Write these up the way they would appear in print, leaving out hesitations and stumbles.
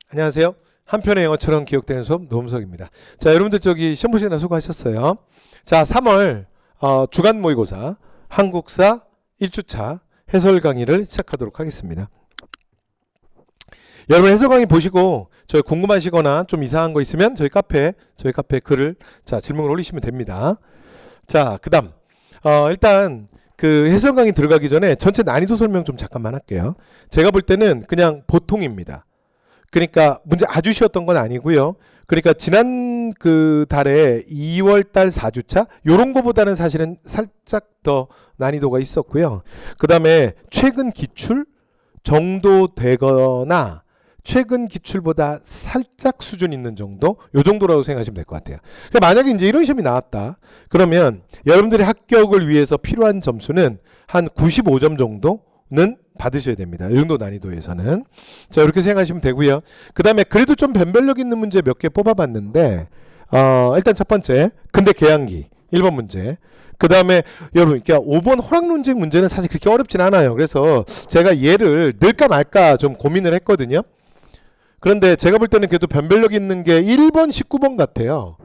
안녕하세요. 한편의 영어처럼 기억되는 수업 노범석입니다. 자, 여러분들 저기 시험 보시느라 수고하셨어요. 자, 3월 주간 모의고사 한국사 1주차 해설 강의를 시작하도록 하겠습니다. 여러분 해설 강의 보시고 저희 궁금하시거나 좀 이상한 거 있으면 저희 카페에 글을 질문을 올리시면 됩니다. 자, 그다음 일단 그 해설 강의 들어가기 전에 전체 난이도 설명 좀 잠깐만 할게요. 제가 볼 때는 그냥 보통입니다. 그러니까 문제 아주 쉬웠던 건 아니고요. 그러니까 지난 그 달에 2월 달 4주차 요런 거보다는 사실은 살짝 더 난이도가 있었고요. 그 다음에 최근 기출 정도 되거나 최근 기출보다 살짝 수준 있는 정도 요 정도라고 생각하시면 될 것 같아요. 그러니까 만약에 이제 이런 시험이 나왔다 그러면 여러분들의 합격을 위해서 필요한 점수는 한 95점 정도는 받으셔야 됩니다. 이 정도 난이도에서는. 자, 이렇게 생각하시면 되고요. 그 다음에 그래도 좀 변별력 있는 문제 몇 개 뽑아봤는데 일단 첫 번째 근대 계양기 1번 문제. 그 다음에 여러분 5번 호락 논쟁 문제는 사실 그렇게 어렵진 않아요. 그래서 제가 얘를 넣을까 말까 좀 고민을 했거든요. 그런데 제가 볼 때는 그래도 변별력 있는 게 1번 19번 같아요.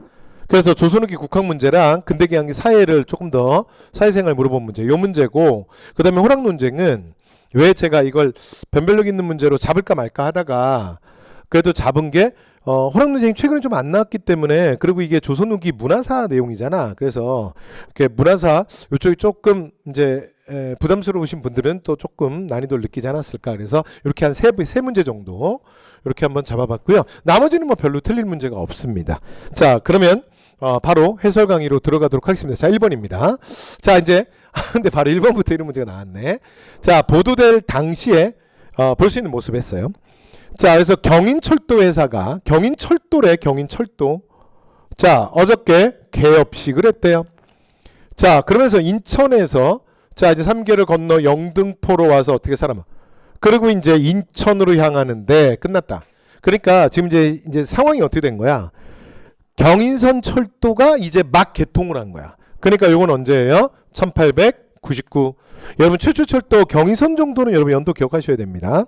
그래서 조선후기 국학 문제랑 근대 계양기 사회를 조금 더 사회생활 물어본 문제 요 문제고, 그 다음에 호락 논쟁은 왜 제가 이걸 변별력 있는 문제로 잡을까 말까 하다가 그래도 잡은 게 호락 논쟁이 최근에 좀 안 나왔기 때문에, 그리고 이게 조선후기 문화사 내용이잖아. 그래서 이렇게 문화사 이쪽이 조금 이제 부담스러우신 분들은 또 조금 난이도를 느끼지 않았을까. 그래서 이렇게 한 세 문제 정도 이렇게 한번 잡아봤고요. 나머지는 뭐 별로 틀릴 문제가 없습니다. 자, 그러면 바로 해설 강의로 들어가도록 하겠습니다. 자, 1번입니다. 자, 이제 근데 바로 1번부터 이런 문제가 나왔네. 자, 보도될 당시에 볼 수 있는 모습 했어요. 자, 그래서 경인철도 회사가 경인철도래. 자, 어저께 개업식을 했대요. 자, 그러면서 인천에서 자, 이제 3개를 건너 영등포로 와서 어떻게 살아마. 그리고 이제 인천으로 향하는데 끝났다. 그러니까 지금 이제 상황이 어떻게 된 거야? 경인선 철도가 이제 막 개통을 한 거야. 그러니까 이건 언제예요? 1899. 여러분 최초 철도 경인선 정도는 여러분 연도 기억하셔야 됩니다.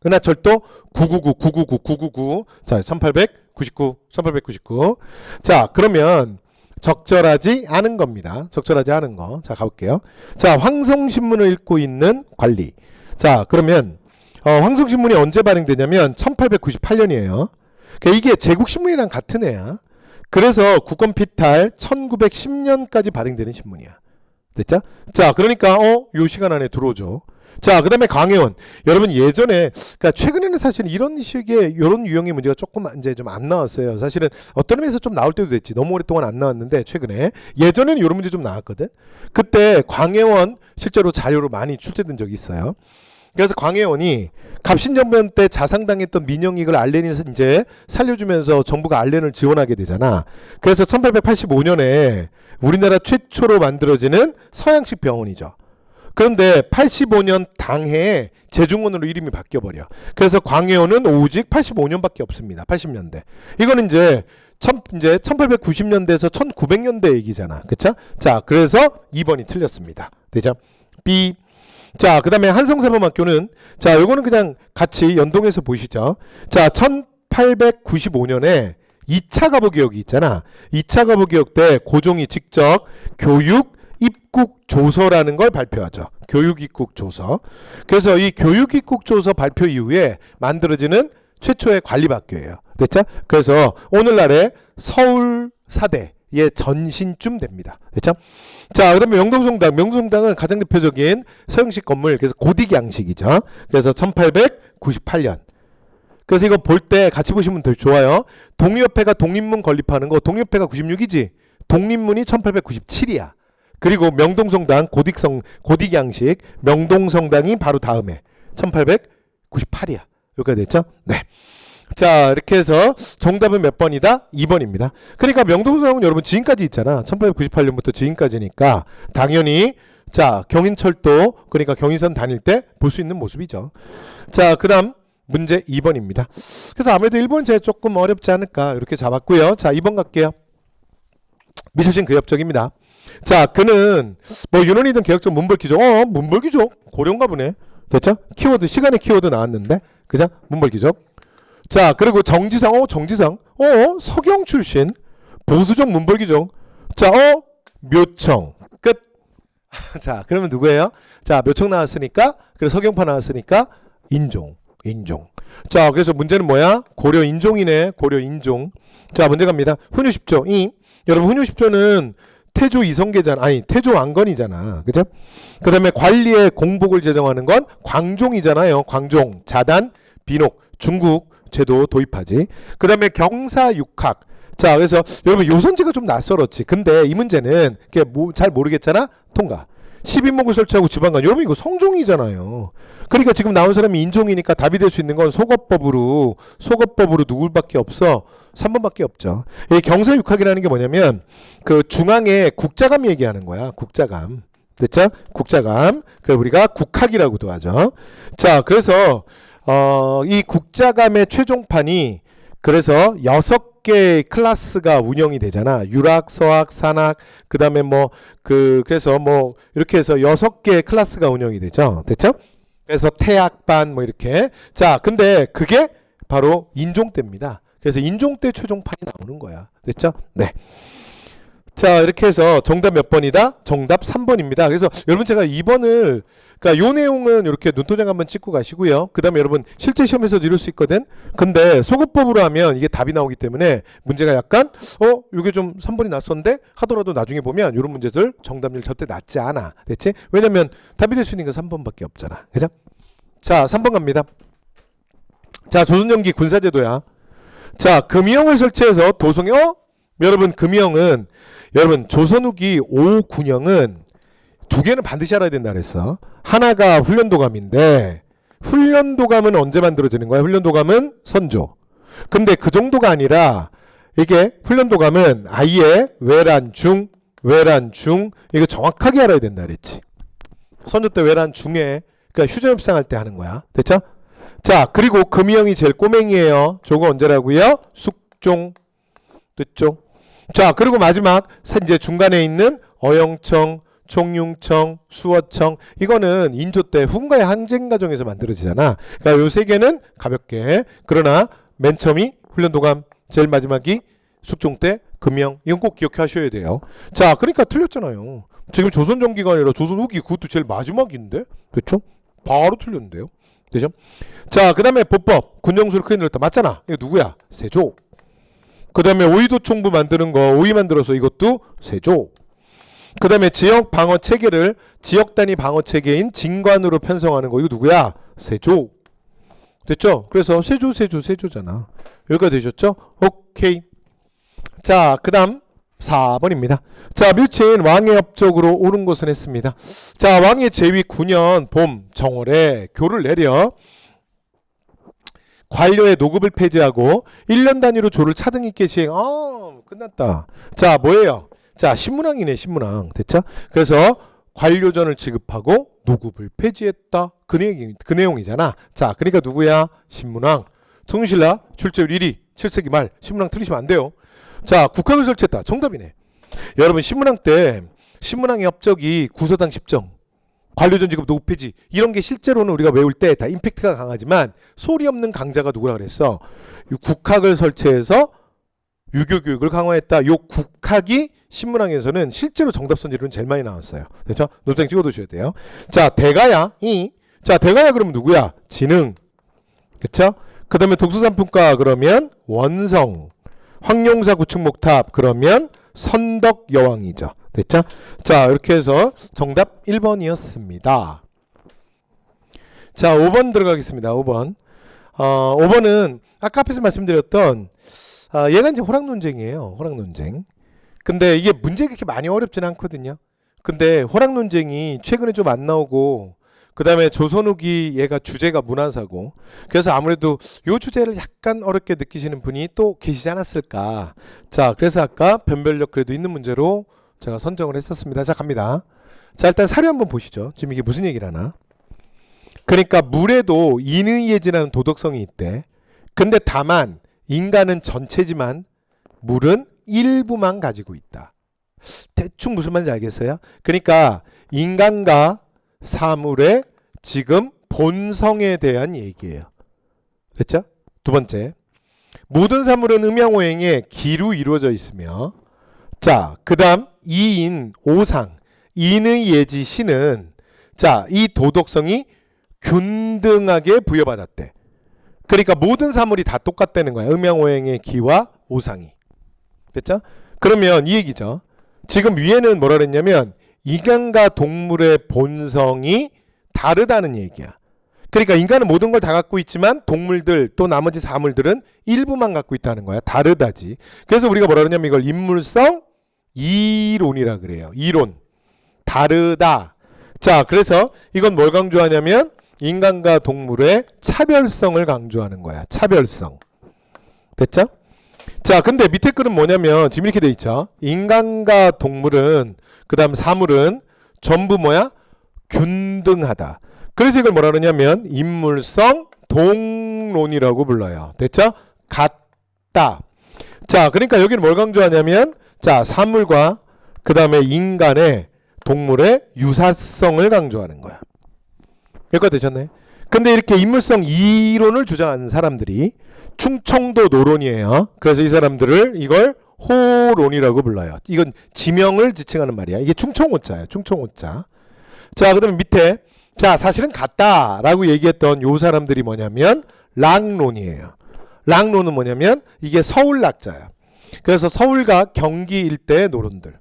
은하철도 999. 자, 1899. 자, 그러면 적절하지 않은 겁니다. 적절하지 않은 거. 자, 가볼게요. 자, 황성신문을 읽고 있는 관리. 자, 그러면 황성신문이 언제 발행되냐면 1898년이에요. 그러니까 이게 제국신문이랑 같은 애야. 그래서 국권피탈 1910년까지 발행되는 신문이야. 됐죠? 자, 그러니까 요 시간 안에 들어오죠. 자, 그 다음에 광해원. 여러분 예전에, 그러니까 최근에는 사실 이런 식의 이런 유형의 문제가 조금 이제 좀 안 나왔어요. 사실은 어떤 의미에서 좀 나올 때도 됐지. 너무 오랫동안 안 나왔는데 최근에. 예전에는 이런 문제 좀 나왔거든. 그때 광해원 실제로 자료로 많이 출제된 적이 있어요. 그래서 광해원이 갑신정변 때 자상당했던 민영익을 알렌에서 이제 살려주면서 정부가 알렌을 지원하게 되잖아. 그래서 1885년에 우리나라 최초로 만들어지는 서양식 병원이죠. 그런데 85년 당해에 제중원으로 이름이 바뀌어버려. 그래서 광해원은 오직 85년밖에 없습니다. 80년대. 이거는 이제 1890년대에서 1900년대 얘기잖아. 그쵸? 자, 그래서 2번이 틀렸습니다. 되죠? B. 자, 그 다음에 한성사범학교는, 자, 요거는 그냥 같이 연동해서 보시죠. 자, 1895년에 2차 가보개혁이 있잖아. 2차 가보개혁 때 고종이 직접 교육 입국 조서라는 걸 발표하죠. 교육 입국 조서. 그래서 이 교육 입국 조서 발표 이후에 만들어지는 최초의 관리학교예요. 됐죠? 그래서 오늘날의 서울사대 의 전신쯤 됩니다. 됐죠? 자, 그 다음에 명동성당. 명동성당은 가장 대표적인 서양식 건물, 그래서 고딕 양식이죠. 그래서 1898년. 그래서 이거 볼 때 같이 보시면 더 좋아요. 독립협회가 독립문 건립하는 거, 독립협회가 96이지. 독립문이 1897이야. 그리고 명동성당, 고딕 양식, 명동성당이 바로 다음에 1898이야. 여기까지 됐죠? 네. 자, 이렇게 해서 정답은 몇 번이다? 2번입니다. 그러니까 명동성당은 여러분 지금까지 있잖아. 1898년부터 지금까지니까 당연히 자, 경인철도, 그러니까 경인선 다닐 때 볼 수 있는 모습이죠. 자, 그 다음 문제 2번입니다. 그래서 아무래도 1번은 제가 조금 어렵지 않을까 이렇게 잡았고요. 자, 2번 갈게요. 미소신 의협적입니다. 자, 그는 뭐 윤원이든 개혁적 문벌기조. 문벌기조 고려인가 보네. 됐죠? 키워드, 시간의 키워드 나왔는데, 그죠? 문벌기조. 자, 그리고 정지상, 정지상, 서경 출신, 보수적 문벌기종, 자, 묘청, 끝. 자, 그러면 누구예요? 자, 묘청 나왔으니까, 그래서 서경파 나왔으니까, 인종. 자, 그래서 문제는 뭐야? 고려 인종이네, 고려 인종. 자, 문제 갑니다. 훈유 10조, 여러분, 훈유 10조는 태조 이성계잖아. 아니, 태조 왕건이잖아. 그죠? 그 다음에 관리의 공복을 제정하는 건 광종이잖아요. 광종, 자단, 비녹, 중국 제도 도입하지. 그 다음에 경사육학. 자, 그래서 여러분 요선제가 좀 낯설었지. 근데 이 문제는 잘 모르겠잖아. 통과. 12목을 설치하고 지방간. 여러분 이거 성종이잖아요. 그러니까 지금 나온 사람이 인종이니까 답이 될 수 있는 건 소거법으로 누굴밖에 없어? 3번밖에 없죠. 이 경사육학이라는 게 뭐냐면 그 중앙에 국자감 얘기하는 거야. 국자감. 됐죠? 국자감. 그걸 우리가 국학이라고도 하죠. 자, 그래서 이 국자감의 최종판이 그래서 6개의 클래스가 운영이 되잖아. 유락, 서학, 산학, 그 다음에 그래서 이렇게 해서 6개의 클래스가 운영이 되죠. 됐죠? 그래서 태학반 이렇게. 자, 근데 그게 바로 인종 때입니다. 그래서 인종 때 최종판이 나오는 거야. 됐죠? 네. 자, 이렇게 해서 정답 몇 번이다? 정답 3번입니다. 그래서 여러분 제가 2번을 그러니까 요 내용은 이렇게 눈도장 한번 찍고 가시고요. 그 다음에 여러분 실제 시험에서도 이룰 수 있거든. 근데 소거법으로 하면 이게 답이 나오기 때문에 문제가 약간 이게 좀 3번이 낯선데 하더라도 나중에 보면 이런 문제들 정답률 절대 낮지 않아. 됐지? 왜냐면 답이 될 수 있는 건 3번밖에 없잖아. 그죠? 자, 3번 갑니다. 자, 조선전기 군사제도야. 자, 금이형을 설치해서 도성에 여러분 금이형은 여러분 조선 후기 5군형은 두 개는 반드시 알아야 된다 그랬어. 하나가 훈련도감인데 훈련도감은 언제 만들어지는 거야? 훈련도감은 선조. 근데 그 정도가 아니라 이게 훈련도감은 아예 외란중 이거 정확하게 알아야 된다 그랬지. 선조 때 외란중에 그러니까 휴전협상 할 때 하는 거야. 됐죠? 자, 그리고 금이형이 제일 꼬맹이에요. 저거 언제라고요? 숙종. 됐죠? 자, 그리고 마지막 이제 중간에 있는 어영청, 총융청, 수어청. 이거는 인조 때 훈과의 항쟁 과정에서 만들어지잖아. 그러니까 요 세 개는 가볍게. 그러나 맨 처음이 훈련도감, 제일 마지막이 숙종 때 금형. 이건 꼭 기억해 하셔야 돼요. 자, 그러니까 틀렸잖아요. 지금 조선 전기가 아니라 조선 후기 그것도 제일 마지막인데. 그렇죠? 바로 틀렸는데요. 되죠? 자, 그 다음에 보법. 군정수를 크게 늘렸다. 맞잖아. 이거 누구야? 세조. 그 다음에 오이도총부 만드는 거 오이 만들어서 이것도 세조. 그 다음에 지역 방어 체계를 지역 단위 방어 체계인 진관으로 편성하는 거 이거 누구야? 세조. 됐죠? 그래서 세조잖아. 여기까지 되셨죠? 오케이. 자, 그 다음 4번입니다. 자, 밀친 왕의 업적으로 옳은 것은 했습니다. 자, 왕의 제위 9년 봄 정월에 교를 내려 관료의 노급을 폐지하고 1년 단위로 조를 차등 있게 시행. 끝났다. 자, 뭐예요? 자, 신문왕이네, 신문왕. 됐죠? 그래서 관료전을 지급하고 노급을 폐지했다. 그 내용이잖아. 자, 그러니까 누구야? 신문왕. 통신라 출제율 1위. 7세기 말. 신문왕 틀리시면 안 돼요. 자, 국학을 설치했다. 정답이네. 여러분 신문왕 때 신문왕의 업적이 구서당 10정. 관료전 지급 노급 폐지 이런 게 실제로는 우리가 외울 때 다 임팩트가 강하지만 소리 없는 강자가 누구라 그랬어? 국학을 설치해서 유교 교육을 강화했다. 요 국학이 신문왕에서는 실제로 정답 선지로는 제일 많이 나왔어요. 그렇죠? 노트장 찍어두셔야 돼요. 자, 대가야 자, 대가야 그러면 누구야? 진흥. 그렇죠? 그 다음에 독수산품과 그러면 원성. 황룡사 구축목탑 그러면 선덕여왕이죠. 됐죠? 자, 이렇게 해서 정답 1번이었습니다. 자, 5번 들어가겠습니다. 5번. 5번은 아까 앞에서 말씀드렸던 얘가 이제 호락 논쟁이에요. 호락 논쟁. 근데 이게 문제가 그렇게 많이 어렵진 않거든요. 근데 호락 논쟁이 최근에 좀 안 나오고 그다음에 조선 후기 얘가 주제가 문화사고 그래서 아무래도 요 주제를 약간 어렵게 느끼시는 분이 또 계시지 않았을까. 자, 그래서 아까 변별력 그래도 있는 문제로 제가 선정을 했었습니다. 자, 갑니다. 자, 일단 사료 한번 보시죠. 지금 이게 무슨 얘기를 하나? 그러니까 물에도 인의예지라는 도덕성이 있대. 근데 다만 인간은 전체지만 물은 일부만 가지고 있다. 대충 무슨 말인지 알겠어요? 그러니까 인간과 사물의 지금 본성에 대한 얘기예요. 됐죠? 두 번째. 모든 사물은 음양오행의 기로 이루어져 있으며 자, 그 다음 이인, 오상, 인의 예지 신은 자, 이 도덕성이 균등하게 부여받았대. 그러니까 모든 사물이 다 똑같다는 거야. 음양오행의 기와 오상이. 됐죠? 그러면 이 얘기죠. 지금 위에는 뭐라 그랬냐면 인간과 동물의 본성이 다르다는 얘기야. 그러니까 인간은 모든 걸 다 갖고 있지만 동물들 또 나머지 사물들은 일부만 갖고 있다는 거야. 다르다지. 그래서 우리가 뭐라 그러냐면 이걸 인물성 이론이라 그래요. 이론. 다르다. 자, 그래서 이건 뭘 강조하냐면 인간과 동물의 차별성을 강조하는 거야. 차별성. 됐죠? 자, 근데 밑에 글은 뭐냐면 지금 이렇게 돼 있죠. 인간과 동물은 그 다음 사물은 전부 뭐야? 균등하다. 그래서 이걸 뭐라 그러냐면 인물성 동론이라고 불러요. 됐죠? 같다. 자, 그러니까 여기는 뭘 강조하냐면 자, 사물과 그 다음에 인간의 동물의 유사성을 강조하는 거야. 여기까지 되셨네. 근데 이렇게 인물성 이론을 주장하는 사람들이 충청도 노론이에요. 그래서 이 사람들을 이걸 호론이라고 불러요. 이건 지명을 지칭하는 말이야. 이게 충청호자예요. 충청호자. 자, 그 다음에 밑에 자, 사실은 같다라고 얘기했던 요 사람들이 뭐냐면 락론이에요. 락론은 뭐냐면 이게 서울 낙자야. 그래서 서울과 경기 일대의 노론들.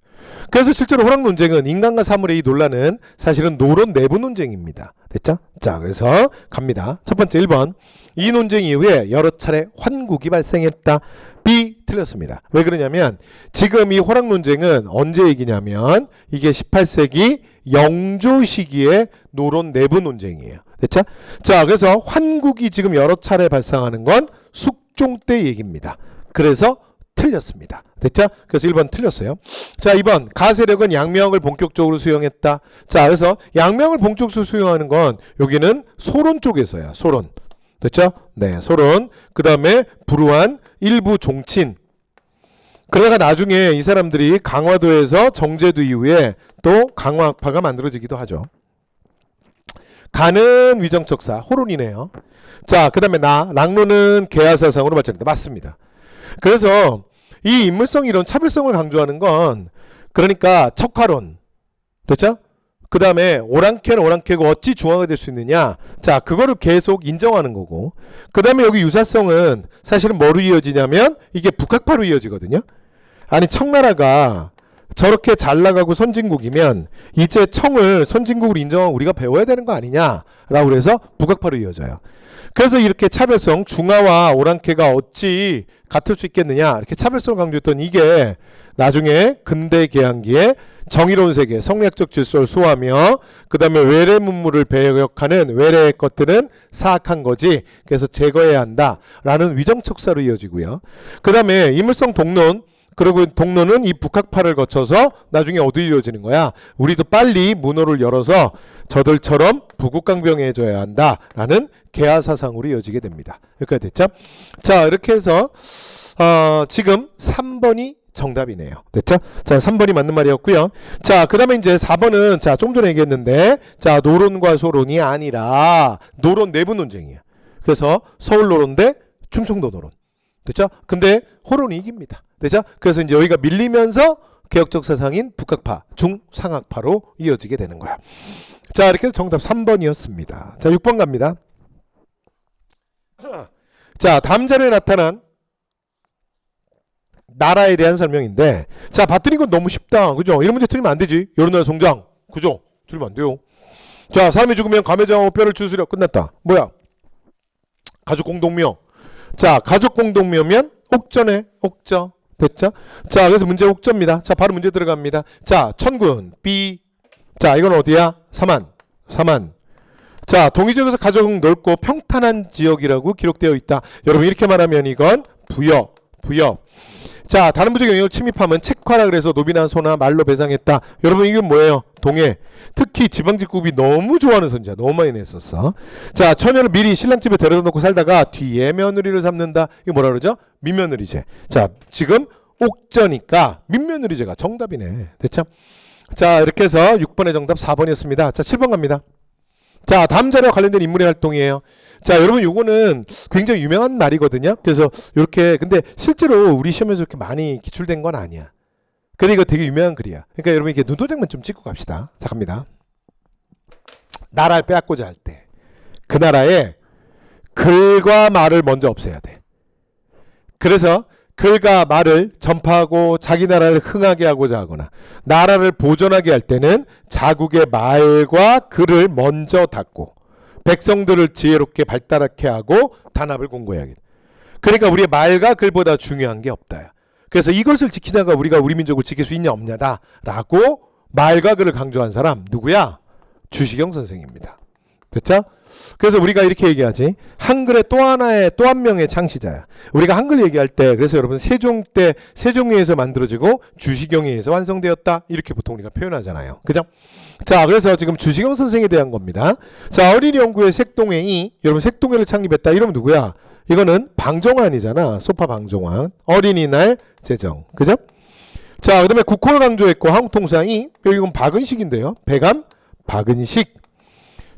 그래서 실제로 호락 논쟁은 인간과 사물의 이 논란은 사실은 노론 내부 논쟁입니다. 됐죠? 자, 그래서 갑니다. 첫 번째 1번. 이 논쟁 이후에 여러 차례 환국이 발생했다. B 틀렸습니다. 왜 그러냐면 지금 이 호락 논쟁은 언제 얘기냐면 이게 18세기 영조 시기의 노론 내부 논쟁이에요. 됐죠? 자, 그래서 환국이 지금 여러 차례 발생하는 건 숙종 때 얘기입니다. 그래서 틀렸습니다. 됐죠? 그래서 1번 틀렸어요. 자, 2번 가세력은 양명을 본격적으로 수용했다. 자, 그래서 양명을 본격적으로 수용하는 건 여기는 소론 쪽에서야. 소론. 됐죠? 네, 소론. 그 다음에 불우한 일부 종친. 그러다가 나중에 이 사람들이 강화도에서 정제도 이후에 또 강화학파가 만들어지기도 하죠. 가는 위정척사 호론이네요. 자, 그 다음에 락론은 계하사상으로 발전했다. 맞습니다. 그래서 이 인물성 이론 차별성을 강조하는 건 그러니까 척화론. 됐죠? 그 다음에 오랑캐는 오랑캐고 어찌 중화가 될 수 있느냐. 자, 그거를 계속 인정하는 거고. 그 다음에 여기 유사성은 사실은 뭐로 이어지냐면 이게 북학파로 이어지거든요. 아니 청나라가 저렇게 잘 나가고 선진국이면 이제 청을 선진국으로 인정하고 우리가 배워야 되는 거 아니냐라고 그래서 북학파로 이어져요. 그래서 이렇게 차별성 중화와 오랑캐가 어찌 같을 수 있겠느냐 이렇게 차별성을 강조했던 이게 나중에 근대 개항기에 정의로운 세계 성리학적 질서를 수호하며 그 다음에 외래 문물을 배역하는 외래의 것들은 사악한 거지 그래서 제거해야 한다라는 위정척사로 이어지고요. 그 다음에 인물성 동론 그리고 동론은 이 북학파를 거쳐서 나중에 어디로 이어지는 거야? 우리도 빨리 문호를 열어서 저들처럼 부국강병해져야 한다라는 계하사상으로 이어지게 됩니다. 여기까지 됐죠? 자, 이렇게 해서 지금 3번이 정답이네요. 됐죠? 자, 3번이 맞는 말이었고요. 자, 그 다음에 이제 4번은 자, 좀 전에 얘기했는데 자, 노론과 소론이 아니라 노론 내부 논쟁이에요. 그래서 서울 노론 대 충청도 노론. 됐죠? 근데 호론이 이깁니다. 됐죠? 그래서 이제 여기가 밀리면서 개혁적 사상인 북학파, 중상학파로 이어지게 되는 거야. 자, 이렇게 해서 정답 3번이었습니다. 자, 6번 갑니다. 자, 다음 자료에 나타난 나라에 대한 설명인데 자, 봤더니 이건 너무 쉽다. 그죠? 이런 문제 틀리면 안 되지. 여러 나라 성장. 그죠? 틀리면 안 돼요. 자, 사람이 죽으면 감회장하고 뼈를 추스려. 끝났다. 뭐야? 가족 공동묘. 자, 가족 공동묘면 옥저네. 옥저. 됐죠? 자, 그래서 문제 옥저입니다. 자, 바로 문제 들어갑니다. 자, 천군 B. 자, 이건 어디야? 사만. 자, 동의지역에서 가족 넓고 평탄한 지역이라고 기록되어 있다. 여러분 이렇게 말하면 이건 부여. 자, 다른 부족 영역을 침입하면 책화라 그래서 노비나 소나 말로 배상했다. 여러분 이건 뭐예요? 동해. 특히 지방직급이 너무 좋아하는 선지야. 너무 많이 냈었어. 자, 처녀를 미리 신랑집에 데려다 놓고 살다가 뒤에 며느리를 삼는다. 이거 뭐라 그러죠? 민며느리제. 자, 지금 옥저니까 민며느리제가 정답이네. 됐죠? 자, 이렇게 해서 6번의 정답 4번이었습니다. 자, 7번 갑니다. 자, 다음 자료와 관련된 인물의 활동이에요. 자, 여러분 요거는 굉장히 유명한 말이거든요. 그래서 이렇게 근데 실제로 우리 시험에서 이렇게 많이 기출된 건 아니야. 근데 이거 되게 유명한 글이야. 그러니까 여러분 이렇게 눈도장만 좀 찍고 갑시다. 자, 갑니다. 나라를 빼앗고자 할 때 그 나라에 글과 말을 먼저 없애야 돼. 그래서 글과 말을 전파하고 자기 나라를 흥하게 하고자 하거나 나라를 보존하게 할 때는 자국의 말과 글을 먼저 닫고 백성들을 지혜롭게 발달하게 하고 단합을 공고해야겠다. 그러니까 우리의 말과 글보다 중요한 게 없다. 그래서 이것을 지키다가 우리가 우리 민족을 지킬 수 있냐 없냐다 라고 말과 글을 강조한 사람 누구야? 주시경 선생입니다. 됐죠? 그래서 우리가 이렇게 얘기하지. 한글의 또 한 명의 창시자야. 우리가 한글 얘기할 때 그래서 여러분 세종 때 세종에 의해서 만들어지고 주시경에 의해서 완성되었다. 이렇게 보통 우리가 표현하잖아요. 그죠? 자, 그래서 지금 주시경 선생에 대한 겁니다. 자, 어린이 연구회 색동회의. 여러분 색동회를 창립했다. 이러면 누구야? 이거는 방종환이잖아. 소파 방종환. 어린이날 제정. 그죠? 자, 그 다음에 국호를 강조했고 한국통상이 이건 박은식인데요. 배감 박은식.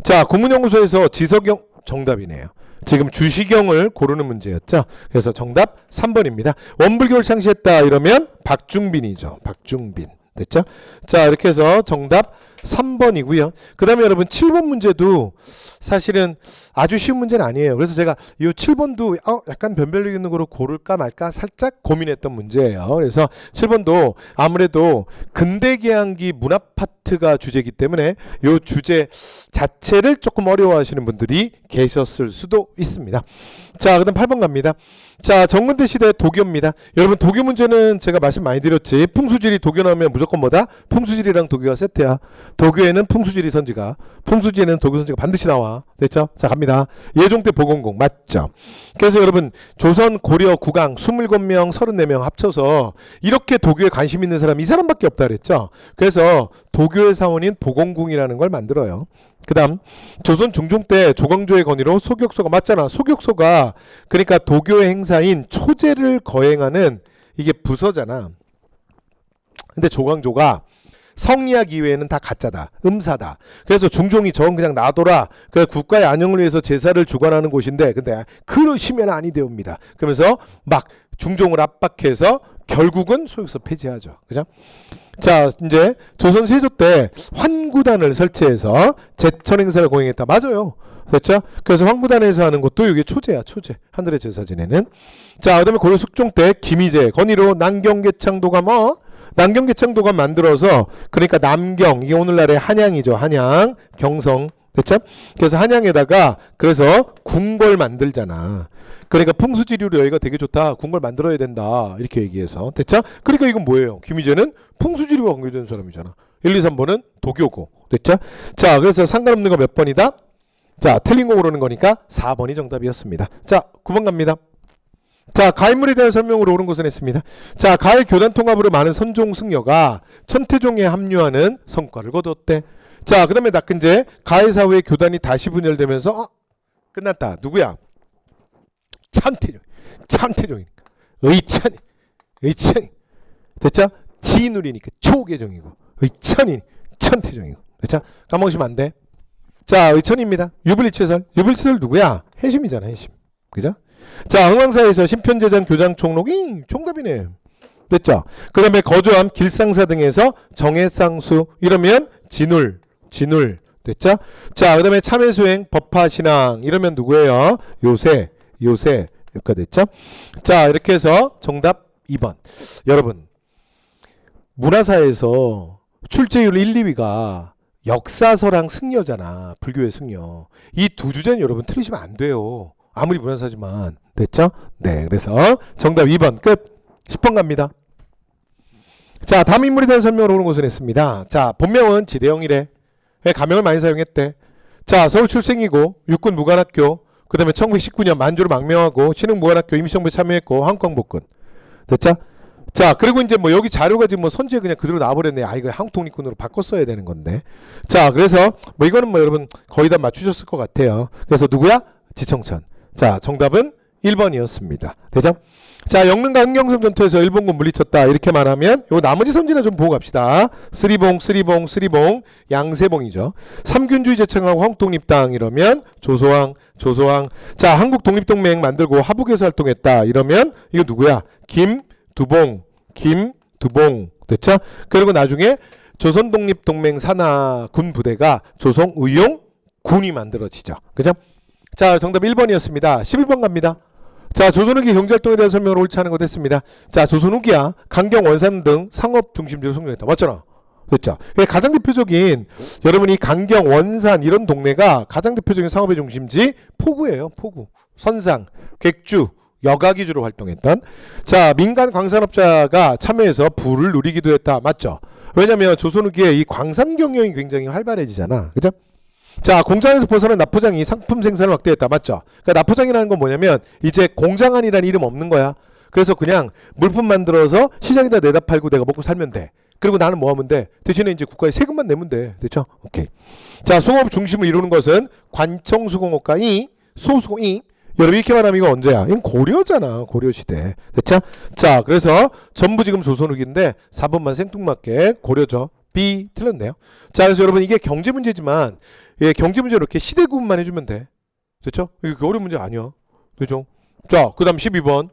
자, 국문연구소에서 지석영 정답이네요. 지금 주시경을 고르는 문제였죠. 그래서 정답 3번입니다. 원불교를 창시했다 이러면 박중빈이죠. 박중빈. 됐죠? 자, 이렇게 해서 정답 3번이고요. 그 다음에 여러분 7번 문제도 사실은 아주 쉬운 문제는 아니에요. 그래서 제가 이 7번도 약간 변별력 있는 거로 고를까 말까 살짝 고민했던 문제예요. 그래서 7번도 아무래도 근대계양기 문화 파트가 주제이기 때문에 이 주제 자체를 조금 어려워하시는 분들이 계셨을 수도 있습니다. 자, 그 다음 8번 갑니다. 자, 정근대 시대 도교입니다. 여러분 도교 문제는 제가 말씀 많이 드렸지. 풍수지리 도교 나오면 무조건 뭐다? 풍수지리랑 도교가 세트야. 도교에는 풍수지리 선지가, 풍수지리에는 도교 선지가 반드시 나와. 됐죠? 자, 갑니다. 예종 때 보건공 맞죠? 그래서 여러분 조선 고려 국왕 27명 34명 합쳐서 이렇게 도교에 관심 있는 사람이 이 사람밖에 없다 그랬죠? 그래서 도교의 사원인 보건궁이라는 걸 만들어요. 그 다음 조선 중종 때 조광조의 건의로 소격소가 맞잖아. 소격소가 그러니까 도교의 행사인 초제를 거행하는 이게 부서잖아. 근데 조광조가 성리학 이외에는 다 가짜다. 음사다. 그래서 중종이 저건 그냥 놔둬라. 그 국가의 안녕을 위해서 제사를 주관하는 곳인데 근데 그러시면 아니되옵니다. 그러면서 막 중종을 압박해서 결국은 소격소 폐지하죠. 그죠? 자, 이제 조선 세조 때 환구단을 설치해서 제천 행사를 거행했다. 맞아요. 됐죠? 그래서 환구단에서 하는 것도 이게 초제야. 초제. 하늘의 제사 지내는. 자, 그 다음에 고려 숙종 때 김희재 건의로 남경계창도감 남경계창도감 만들어서 그러니까 남경 이게 오늘날의 한양이죠. 한양 경성. 됐죠? 그래서 한양에다가 그래서 궁궐 만들잖아. 그러니까 풍수지리로 여기가 되게 좋다. 궁궐 만들어야 된다. 이렇게 얘기해서. 됐죠? 그러니까 이건 뭐예요? 김희재는 풍수지리와 관계된 사람이잖아. 1, 2, 3번은 도교고. 됐죠? 자, 그래서 상관없는 거 몇 번이다? 자, 틀린 거 고르는 거니까 4번이 정답이었습니다. 자, 9번 갑니다. 자, 가인물에 대한 설명으로 옳은 것은 했습니다. 자, 가의 교단 통합으로 많은 선종 승려가 천태종에 합류하는 성과를 거두었대. 자, 그 다음에 낙근제 가해 사후에 교단이 다시 분열되면서 끝났다. 누구야? 참태종이니까 의찬이 됐죠? 진울이니까 초계종이고 의찬이 천태종이고. 됐죠? 까먹으시면 안 돼. 자, 의천입니다. 유불리치설 누구야? 해심이잖아. 해심. 그죠? 자, 흥왕사에서 신편제잔 교장총록이 정답이네. 됐죠? 그 다음에 거주함 길상사 등에서 정해상수 이러면 진울 됐죠? 자, 그 다음에 참회수행 법화신앙 이러면 누구예요? 요새 여기까지 됐죠? 자, 이렇게 해서 정답 2번. 여러분 문화사에서 출제율 1, 2위가 역사서랑 승려잖아. 불교의 승려. 이 두 주제는 여러분 틀리시면 안 돼요. 아무리 문화사지만. 됐죠? 네, 그래서 정답 2번 끝. 10번 갑니다. 자, 다음 인물에 대한 설명을 오는 것을 했습니다. 자, 본명은 지대영이래. 가명을 많이 사용했대. 자, 서울 출생이고 육군 무관학교 그 다음에 1919년 만주를 망명하고 신흥무관학교 임시정부에 참여했고 한국광복군. 됐죠? 자, 그리고 이제 뭐 여기 자료가 지금 뭐 선지에 그냥 그대로 나와버렸네. 이거 한국독립군으로 바꿨어야 되는 건데. 자, 그래서 뭐 이거는 뭐 여러분 거의 다 맞추셨을 것 같아요. 그래서 누구야? 지청천. 자, 정답은 1번이었습니다. 되죠? 자, 영릉과 흥경성 전투에서 일본군 물리쳤다. 이렇게 말하면 요 나머지 선지나 좀 보고 갑시다. 쓰리봉, 양세봉이죠. 삼균주의 제청하고 한국독립당 이러면 조소왕. 자, 한국독립동맹 만들고 하북에서 활동했다. 이러면 이거 누구야? 김두봉. 됐죠? 그리고 나중에 조선독립동맹 산하 군 부대가 조선의용군이 만들어지죠. 그죠? 자, 정답 1번이었습니다. 11번 갑니다. 자, 조선후기 경제활동에 대한 설명을 옳지 않은 거 됐습니다. 자, 조선후기야 강경, 원산 등 상업 중심지로 성장했다. 맞잖아. 됐죠? 가장 대표적인 여러분이 강경, 원산 이런 동네가 가장 대표적인 상업의 중심지 포구예요. 포구, 선상, 객주, 여가기주로 활동했던. 자, 민간 광산업자가 참여해서 부를 누리기도 했다. 맞죠? 왜냐면 조선후기에 이 광산 경영이 굉장히 활발해지잖아. 그죠? 자, 공장에서 벗어난 납포장이 상품 생산을 확대했다. 맞죠? 그러니까 납포장이라는 건 뭐냐면 이제 공장안이라는 이름 없는 거야. 그래서 그냥 물품 만들어서 시장에다 내다 팔고 내가 먹고 살면 돼. 그리고 나는 뭐 하면 돼? 대신에 이제 국가에 세금만 내면 돼. 됐죠? 오케이. 자, 수공업 중심을 이루는 것은 관청수공업과 소수공이. 여러분 이렇게 말하면 이거 언제야? 이건 고려잖아. 고려시대. 됐죠? 자, 그래서 전부 지금 조선후기인데 4번만 생뚱맞게 고려죠. B 틀렸네요. 자, 그래서 여러분 이게 경제 문제지만 경제 문제 이렇게 시대 구분만 해주면 돼. 됐죠? 이게 어려운 문제 아니야. 됐죠? 자, 그 다음 12번.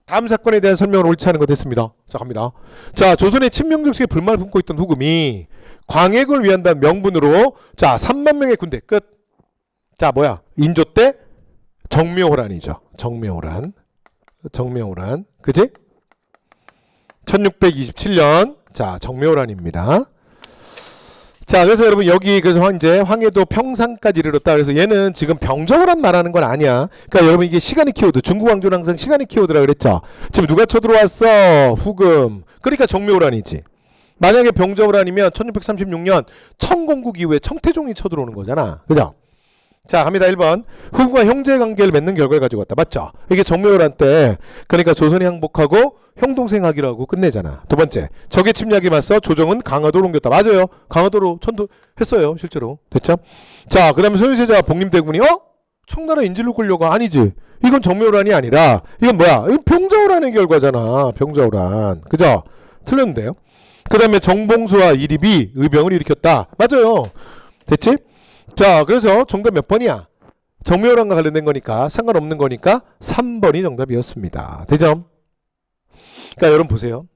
다음 사건에 대한 설명을 옳지 않은 거 됐습니다. 자, 갑니다. 자, 조선의 친명 정책에 불만을 품고 있던 후금이 광해군을 위한다는 명분으로 자, 3만 명의 군대 끝. 자, 뭐야? 인조 때 정묘호란이죠. 정묘호란. 그지? 1627년. 자, 정묘호란입니다. 자, 그래서 여러분 여기 그래서 이제 황해도 평상까지 이르렀다. 그래서 얘는 지금 병정호란 말하는 건 아니야. 그러니까 여러분 이게 시간의 키워드. 중국 왕조는 항상 시간의 키워드라 그랬죠. 지금 누가 쳐들어왔어? 후금. 그러니까 정묘호란이지. 만약에 병정호란이면 1636년 청건국 이후에 청태종이 쳐들어오는 거잖아. 그죠? 자, 갑니다. 1번. 후금과 형제관계를 맺는 결과를 가지고 왔다. 맞죠? 이게 정묘호란 때 그러니까 조선이 항복하고 형동생 하기로 하고 끝내잖아. 두 번째. 적의 침략에 맞서 조정은 강화도로 옮겼다. 맞아요. 강화도로 천도했어요. 실제로. 됐죠? 자, 그 다음에 소유세자와 복림대군이 청나라 인질로 끌려가. 아니지. 이건 정묘호란이 아니라 이건 뭐야? 이건 병자호란의 결과잖아. 병자호란. 그죠? 틀렸는데요. 그 다음에 정봉수와 이립이 의병을 일으켰다. 맞아요. 됐지? 자, 그래서 정답 몇 번이야? 정묘호란과 관련된 거니까 상관없는 거니까 3번이 정답이었습니다. 되죠? 그러니까 여러분 보세요.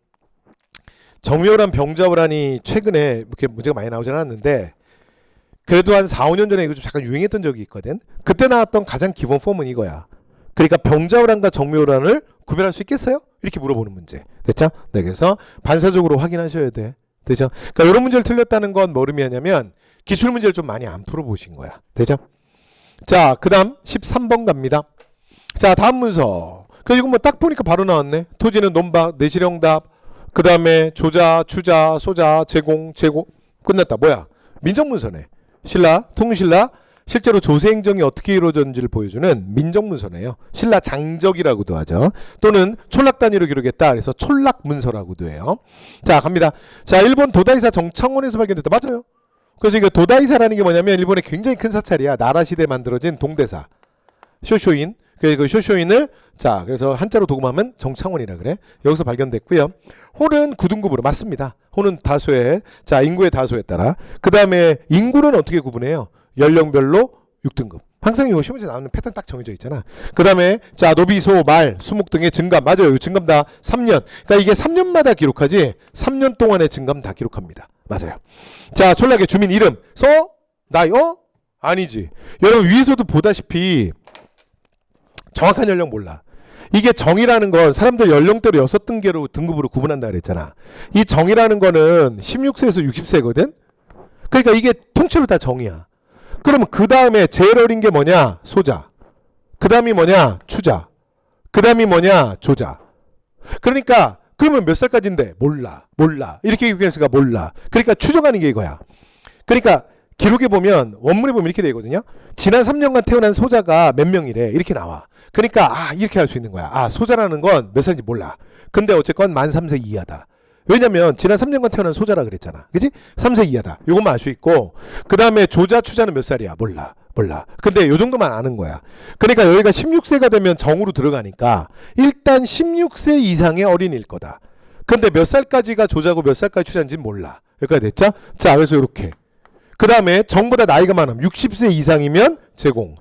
정묘호란, 병자호란이 최근에 이렇게 문제가 많이 나오진 않았는데 그래도 한 4, 5년 전에 이거 좀 잠깐 유행했던 적이 있거든. 그때 나왔던 가장 기본 폼은 이거야. 그러니까 병자호란과 정묘호란을 구별할 수 있겠어요? 이렇게 물어보는 문제. 됐죠? 네, 그래서 반사적으로 확인하셔야 돼. 되죠? 그러니까 이런 문제를 틀렸다는 건 뭐 의미하냐면 기출문제를 좀 많이 안 풀어보신 거야. 되죠? 자, 그 다음 13번 갑니다. 자, 다음 문서. 그 이거 뭐 딱 보니까 바로 나왔네. 토지는 논박, 내실형답, 그 다음에 조자, 추자, 소자, 제공 끝났다. 뭐야? 민정문서네. 신라, 통신라, 실제로 조세행정이 어떻게 이루어졌는지를 보여주는 민정문서네요. 신라 장적이라고도 하죠. 또는 촌락 단위로 기록했다. 그래서 촌락문서라고도 해요. 자, 갑니다. 자, 일본 도다이사 정창원에서 발견됐다. 맞아요. 그래서 이게 도다이사라는 게 뭐냐면 일본의 굉장히 큰 사찰이야. 나라 시대에 만들어진 동대사. 쇼쇼인. 그 쇼쇼인을 자, 그래서 한자로 도금하면 정창원이라 그래. 여기서 발견됐고요. 홀은 9등급으로 맞습니다. 홀은 다수의 자, 인구의 다수에 따라. 그다음에 인구는 어떻게 구분해요? 연령별로 6등급. 항상 이거 시험에서 나오는 패턴 딱 정해져 있잖아. 그다음에 자, 노비, 소, 말, 수목 등의 증감. 맞아요. 증감 다 3년. 그러니까 이게 3년마다 기록하지 3년 동안의 증감 다 기록합니다. 맞아요. 자, 촌락의 주민 이름. 나이 아니지. 여러분 위에서도 보다시피 정확한 연령 몰라. 이게 정이라는 건 사람들 연령대로 6등급으로 구분한다 그랬잖아. 이 정이라는 거는 16세에서 60세거든. 그러니까 이게 통째로 다 정이야. 그러면 그 다음에 제일 어린 게 뭐냐? 소자. 그 다음이 뭐냐? 추자. 그 다음이 뭐냐? 조자. 그러니까 그러면 몇 살까지인데? 몰라. 이렇게 기록했으니까 몰라. 그러니까 추정하는 게 이거야. 그러니까 기록에 보면 원문에 보면 이렇게 되거든요. 지난 3년간 태어난 소자가 몇 명이래. 이렇게 나와. 그러니까 이렇게 할 수 있는 거야. 소자라는 건 몇 살인지 몰라. 근데 어쨌건 만 3세 이하다. 왜냐면 지난 3년간 태어난 소자라 그랬잖아. 그지? 3세 이하다. 요것만 알 수 있고 그 다음에 조자, 추자는 몇 살이야? 몰라. 몰라. 근데 요 정도만 아는 거야. 그러니까 여기가 16세가 되면 정으로 들어가니까 일단 16세 이상의 어린이일 거다. 근데 몇 살까지가 조자고 몇 살까지 추자인지는 몰라. 여기까지 됐죠? 자, 그래서 이렇게. 그 다음에 정보다 나이가 많으면 60세 이상이면 제공.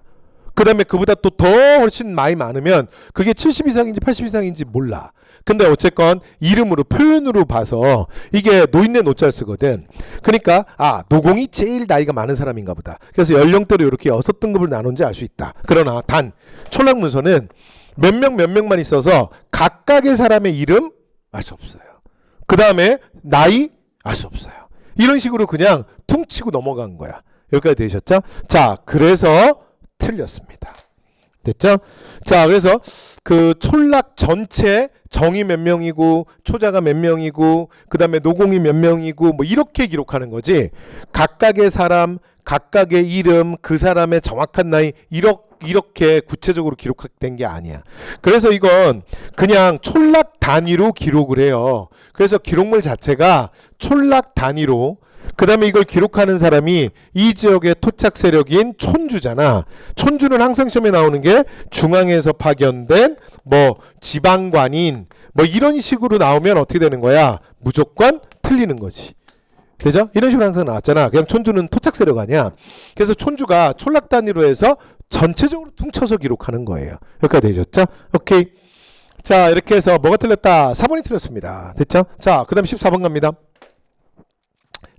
그 다음에 그보다 또 더 훨씬 나이 많으면 그게 70 이상인지 80 이상인지 몰라. 근데 어쨌건 이름으로 표현으로 봐서 이게 노인네 노자를 쓰거든. 그러니까 노공이 제일 나이가 많은 사람인가 보다. 그래서 연령대로 이렇게 6등급을 나눈지 알 수 있다. 그러나 단 촌락문서는 몇 명만 있어서 각각의 사람의 이름 알 수 없어요. 그 다음에 나이 알 수 없어요. 이런 식으로 그냥 퉁치고 넘어간 거야. 여기까지 되셨죠? 자, 그래서 틀렸습니다. 됐죠? 자, 그래서 그 촌락 전체 정이 몇 명이고 초자가 몇 명이고 그 다음에 노공이 몇 명이고 뭐 이렇게 기록하는 거지, 각각의 사람 각각의 이름 그 사람의 정확한 나이 이렇게 구체적으로 기록된 게 아니야. 그래서 이건 그냥 촌락 단위로 기록을 해요. 그래서 기록물 자체가 촌락 단위로, 그 다음에 이걸 기록하는 사람이 이 지역의 토착 세력인 촌주잖아. 촌주는 항상 시험에 나오는 게 중앙에서 파견된 뭐 지방관인 뭐 이런 식으로 나오면 어떻게 되는 거야? 무조건 틀리는 거지. 그죠? 이런 식으로 항상 나왔잖아. 그냥 촌주는 토착 세력 아니야. 그래서 촌주가 촌락 단위로 해서 전체적으로 퉁쳐서 기록하는 거예요. 여기까지 되셨죠? 오케이. 자, 이렇게 해서 뭐가 틀렸다? 4번이 틀렸습니다. 됐죠? 자, 그 다음 14번 갑니다.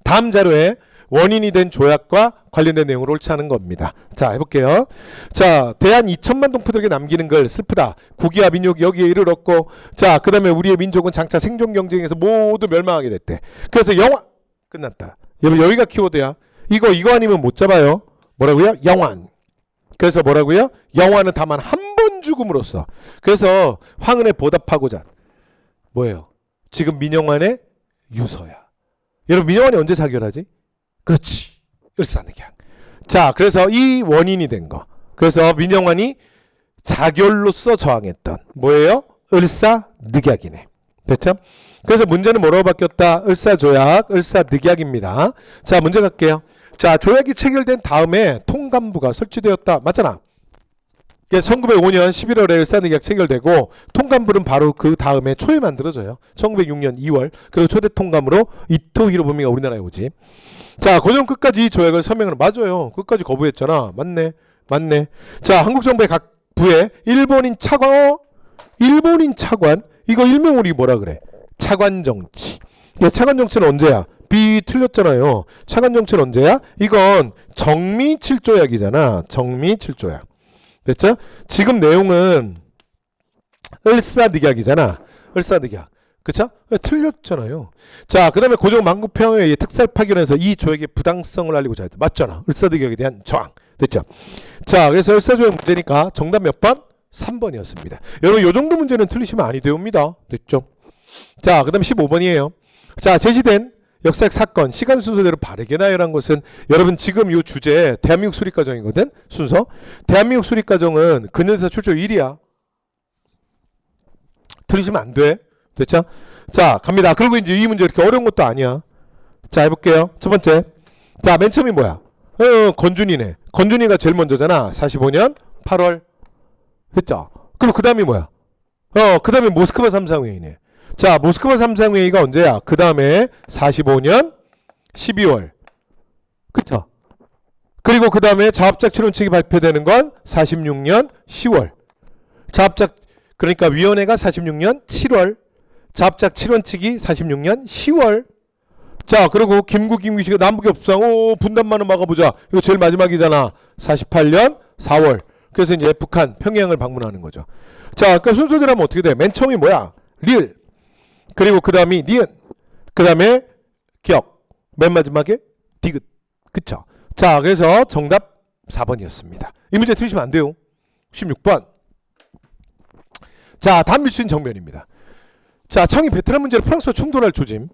다음 자료에 원인이 된 조약과 관련된 내용을 옳지 않은 겁니다. 자, 해볼게요. 자, 대한 2천만 동포들에게 남기는 걸 슬프다. 국위와 민족이 여기에 이르렀고, 자, 그 다음에 우리의 민족은 장차 생존 경쟁에서 모두 멸망하게 됐대. 그래서 영화 끝났다. 여러분, 여기가 키워드야. 이거 아니면 못 잡아요. 뭐라고요? 영환. 그래서 뭐라고요? 영환은 다만 한 번 죽음으로써. 그래서 황은에 보답하고자. 뭐예요? 지금 민영환의 유서야. 여러분, 민영환이 언제 자결하지? 그렇지. 을사늑약. 자, 그래서 이 원인이 된 거. 그래서 민영환이 자결로서 저항했던 뭐예요? 을사늑약이네. 됐죠? 그래서 문제는 뭐라고 바뀌었다? 을사조약, 을사늑약입니다. 자, 문제 갈게요. 자, 조약이 체결된 다음에 통감부가 설치되었다. 맞잖아. 1905년 11월에 을사늑약 체결되고 통감부는 바로 그 다음에 초에 만들어져요. 1906년 2월. 그리고 초대 통감으로 이토 히로부미가 우리나라에 오지. 자, 고전 끝까지 이 조약을 서명을. 맞아요. 끝까지 거부했잖아. 맞네. 자, 한국 정부의 각 부에 일본인 차관 이거 일명 우리 뭐라 그래? 차관 정치. 차관 정치는 언제야? B 틀렸잖아요. 차관 정치는 언제야? 이건 정미 7조약이잖아. 정미 7조약. 됐죠? 지금 내용은 을사늑약이잖아. 을사늑약. 그쵸? 틀렸잖아요. 자, 그 다음에 고종 만국평화의 특살 파견에서 이 조약의 부당성을 알리고자 했다. 맞잖아. 을사늑약에 대한 저항. 됐죠? 자, 그래서 을사조약 문제니까 정답 몇 번? 3번이었습니다. 여러분, 요 정도 문제는 틀리시면 아니 되옵니다. 됐죠? 자, 그 다음에 15번이에요. 자, 제시된 역사적 사건 시간 순서대로 바르게 나열한 것은, 여러분 지금 이 주제 대한민국 수립과정이거든. 순서 대한민국 수립과정은 근현사 출조 1이야. 틀리시면 안 돼. 됐죠? 자, 갑니다. 그리고 이제 이 문제 이렇게 어려운 것도 아니야. 자, 해볼게요. 첫 번째. 자, 맨 처음이 뭐야? 건준이네. 건준이가 제일 먼저잖아. 45년 8월. 됐죠? 그럼 그 다음이 뭐야? 그 다음에 모스크바 3상회의네. 자, 모스크바 3상회의가 언제야? 그 다음에 45년 12월. 그쵸? 그리고 그 다음에 자합작 출원칙이 발표되는 건 46년 10월. 자합작, 그러니까 위원회가 46년 7월. 자합작 7원칙이 46년 10월. 자, 그리고 김구시가 남북협상 분단만은 막아보자. 이거 제일 마지막이잖아. 48년 4월. 그래서 이제 북한 평양을 방문하는 거죠. 자, 그러니까 순서대로 하면 어떻게 돼? 맨 처음이 뭐야? 리을. 그리고 그 다음이 니은, 그 다음에 기억, 맨 마지막에 디귿. 그쵸? 자, 그래서 정답 4번이었습니다. 이 문제 틀리시면 안 돼요. 16번. 자, 다음 밀수인 정면입니다. 자, 청이 베트남 문제로 프랑스와 충돌할 조짐.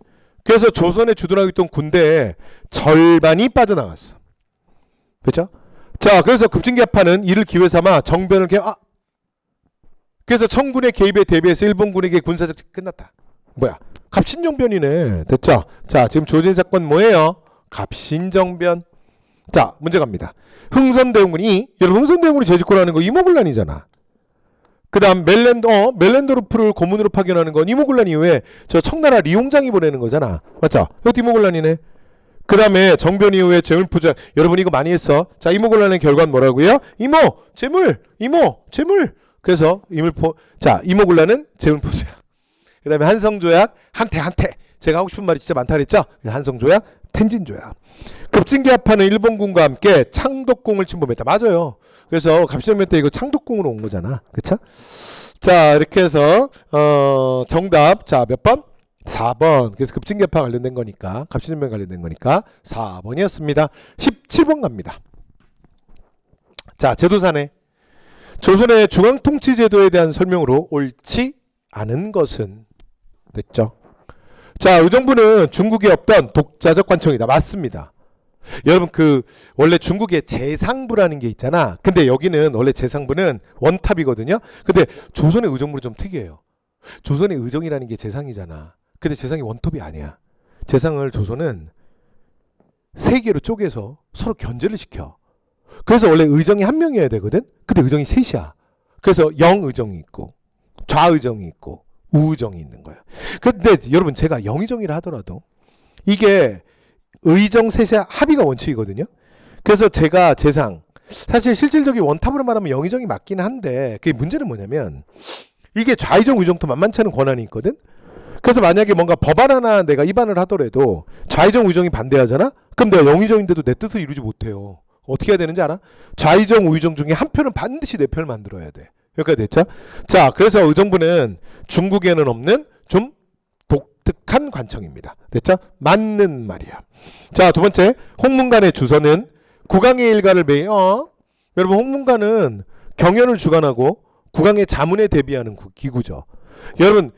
그래서 조선에 주둔하고 있던 군대의 절반이 빠져나갔어. 그렇죠? 자, 그래서 급진개파는 이를 기회 삼아 정변을 그래서 청군의 개입에 대비해서 일본군에게 군사적 끝났다. 뭐야? 갑신정변이네. 됐죠? 자, 지금 조진 사건 뭐예요? 갑신정변. 자, 문제 갑니다. 흥선대원군이, 여러분 흥선대원군이 제주권하는 거 이모군란이잖아. 그 다음 멜렌도르프를 고문으로 파견하는 건 이모군란 이후에 저 청나라 리용장이 보내는 거잖아. 맞죠? 이것도 이모군란이네. 그 다음에 정변 이후에 재물포장. 여러분 이거 많이 했어. 자, 이모군란의 결과는 뭐라고요? 이모 재물, 이모 재물. 그래서 이모군란은 재물포장. 그 다음에 한성조약 한태. 제가 하고 싶은 말이 진짜 많다 그랬죠? 한성조약, 텐진조약. 급진기합하는 일본군과 함께 창덕궁을 침범했다. 맞아요. 그래서 갑시전면 때 이거 창덕궁으로 온 거잖아. 그쵸? 자, 이렇게 해서 정답. 자, 몇 번? 4번. 그래서 급진기합파 관련된 거니까, 갑시전면 관련된 거니까 4번이었습니다. 17번 갑니다. 자, 제도사네. 조선의 중앙통치제도에 대한 설명으로 옳지 않은 것은 됐죠. 자, 의정부는 중국에 없던 독자적 관청이다. 맞습니다. 여러분 원래 중국에 재상부라는 게 있잖아. 근데 여기는 원래 재상부는 원탑이거든요. 근데 조선의 의정부는 좀 특이해요. 조선의 의정이라는 게 재상이잖아. 근데 재상이 원톱이 아니야. 재상을 조선은 세 개로 쪼개서 서로 견제를 시켜. 그래서 원래 의정이 한 명이어야 되거든. 근데 의정이 셋이야. 그래서 영의정이 있고 좌의정이 있고 우의정이 있는 거야. 근데 여러분 제가 영의정이라 하더라도 이게 의정 셋의 합의가 원칙이거든요. 그래서 제가 재상, 사실 실질적인 원탑으로 말하면 영의정이 맞긴 한데 그게 문제는 뭐냐면 이게 좌의정 의정도 만만치 않은 권한이 있거든. 그래서 만약에 뭔가 법안 하나 내가 입안을 하더라도 좌의정 의정이 반대하잖아. 그럼 내가 영의정인데도 내 뜻을 이루지 못해요. 어떻게 해야 되는지 알아? 좌의정 우의정 중에 한 표는 반드시 내 편을 만들어야 돼. 여기까지 됐죠? 자, 그래서 의정부는 중국에는 없는 좀 독특한 관청입니다. 됐죠? 맞는 말이야. 자, 두 번째, 홍문관의 주서는 국왕의 일가를 매일 여러분 홍문관은 경연을 주관하고 국왕의 자문에 대비하는 기구죠. 여러분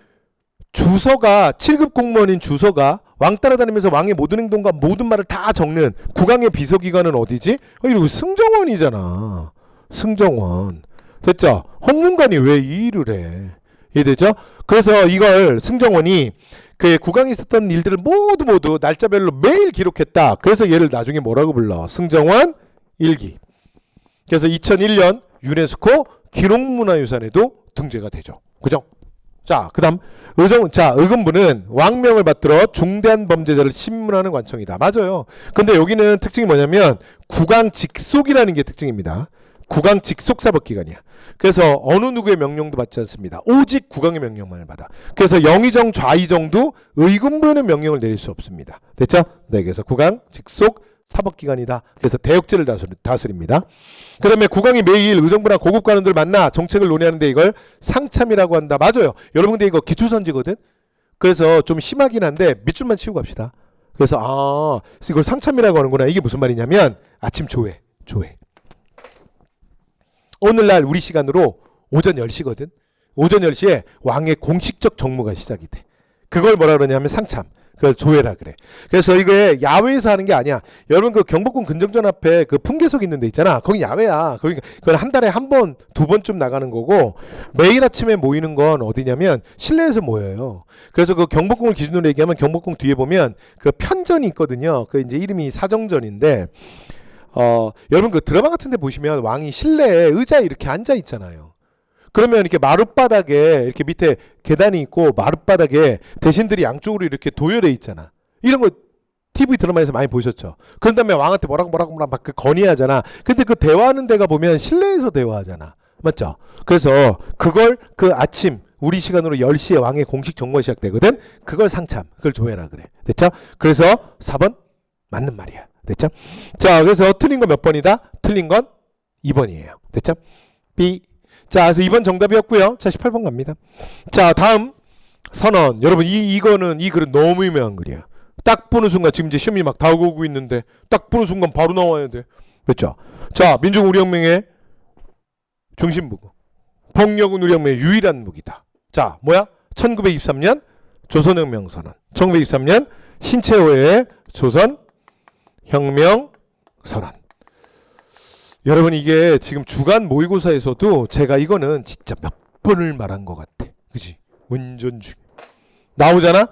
주서가 7급 공무원인 주서가 왕 따라다니면서 왕의 모든 행동과 모든 말을 다 적는 국왕의 비서기관은 어디지? 이거 승정원이잖아. 승정원. 됐죠? 홍문관이 왜 이 일을 해? 이해되죠? 그래서 이걸 승정원이 그 국왕이 있었던 일들을 모두 날짜별로 매일 기록했다. 그래서 얘를 나중에 뭐라고 불러? 승정원 일기. 그래서 2001년 유네스코 기록문화유산에도 등재가 되죠. 그죠? 자, 그 다음 의금부는 왕명을 받들어 중대한 범죄자를 신문하는 관청이다. 맞아요. 근데 여기는 특징이 뭐냐면 국왕 직속이라는 게 특징입니다. 국왕 직속 사법기관이야. 그래서 어느 누구의 명령도 받지 않습니다. 오직 국왕의 명령만을 받아. 그래서 영의정, 좌의정도 의금부에는 명령을 내릴 수 없습니다. 됐죠? 네, 그래서 국왕 직속 사법기관이다. 그래서 대역죄를 다스립니다. 그 다음에 국왕이 매일 의정부나 고급 관원들 만나 정책을 논의하는데 이걸 상참이라고 한다. 맞아요. 여러분 근데 이거 기초선지거든. 그래서 좀 심하긴 한데 밑줄만 치우고 갑시다. 그래서 이걸 상참이라고 하는구나. 이게 무슨 말이냐면 아침 조회. 오늘날 우리 시간으로 오전 10시거든. 오전 10시에 왕의 공식적 정무가 시작이 돼. 그걸 뭐라 그러냐면 상참. 그걸 조회라 그래. 그래서 이게 야외에서 하는 게 아니야. 여러분 그 경복궁 근정전 앞에 그 풍계석 있는 데 있잖아. 거기 야외야. 그건 한 달에 한 번, 두 번쯤 나가는 거고 매일 아침에 모이는 건 어디냐면 실내에서 모여요. 그래서 그 경복궁을 기준으로 얘기하면 경복궁 뒤에 보면 그 편전이 있거든요. 그 이제 이름이 사정전인데 여러분 그 드라마 같은 데 보시면 왕이 실내에 의자에 이렇게 앉아 있잖아요. 그러면 이렇게 마룻바닥에 이렇게 밑에 계단이 있고 마룻바닥에 대신들이 양쪽으로 이렇게 도열해 있잖아. 이런 거 TV 드라마에서 많이 보셨죠? 그런 다음에 왕한테 뭐라고 막 건의하잖아. 근데 그 대화하는 데가 보면 실내에서 대화하잖아. 맞죠? 그래서 그걸 그 아침 우리 시간으로 10시에 왕의 공식 정모가 시작되거든. 그걸 상참. 그걸 조회라 그래. 됐죠? 그래서 4번 맞는 말이야. 됐죠? 자, 그래서 틀린 건 몇 번이다? 틀린 건 2번이에요. 됐죠? B. 자, 그래서 2번 정답이었고요. 자, 18번 갑니다. 자, 다음 선언. 여러분 이 글은 너무 유명한 글이야. 딱 보는 순간 지금 이제 시험이 막 다가오고 있는데 딱 보는 순간 바로 나와야 돼. 그렇죠? 자, 민중 우리혁명의 중심부고 폭력은 우리혁명의 유일한 무기다. 자, 뭐야? 1923년 조선혁명 선언. 1923년 신채호의 조선혁명 선언. 여러분 이게 지금 주간 모의고사에서도 제가 이거는 진짜 몇 번을 말한 것 같아. 그지? 운전 중 나오잖아?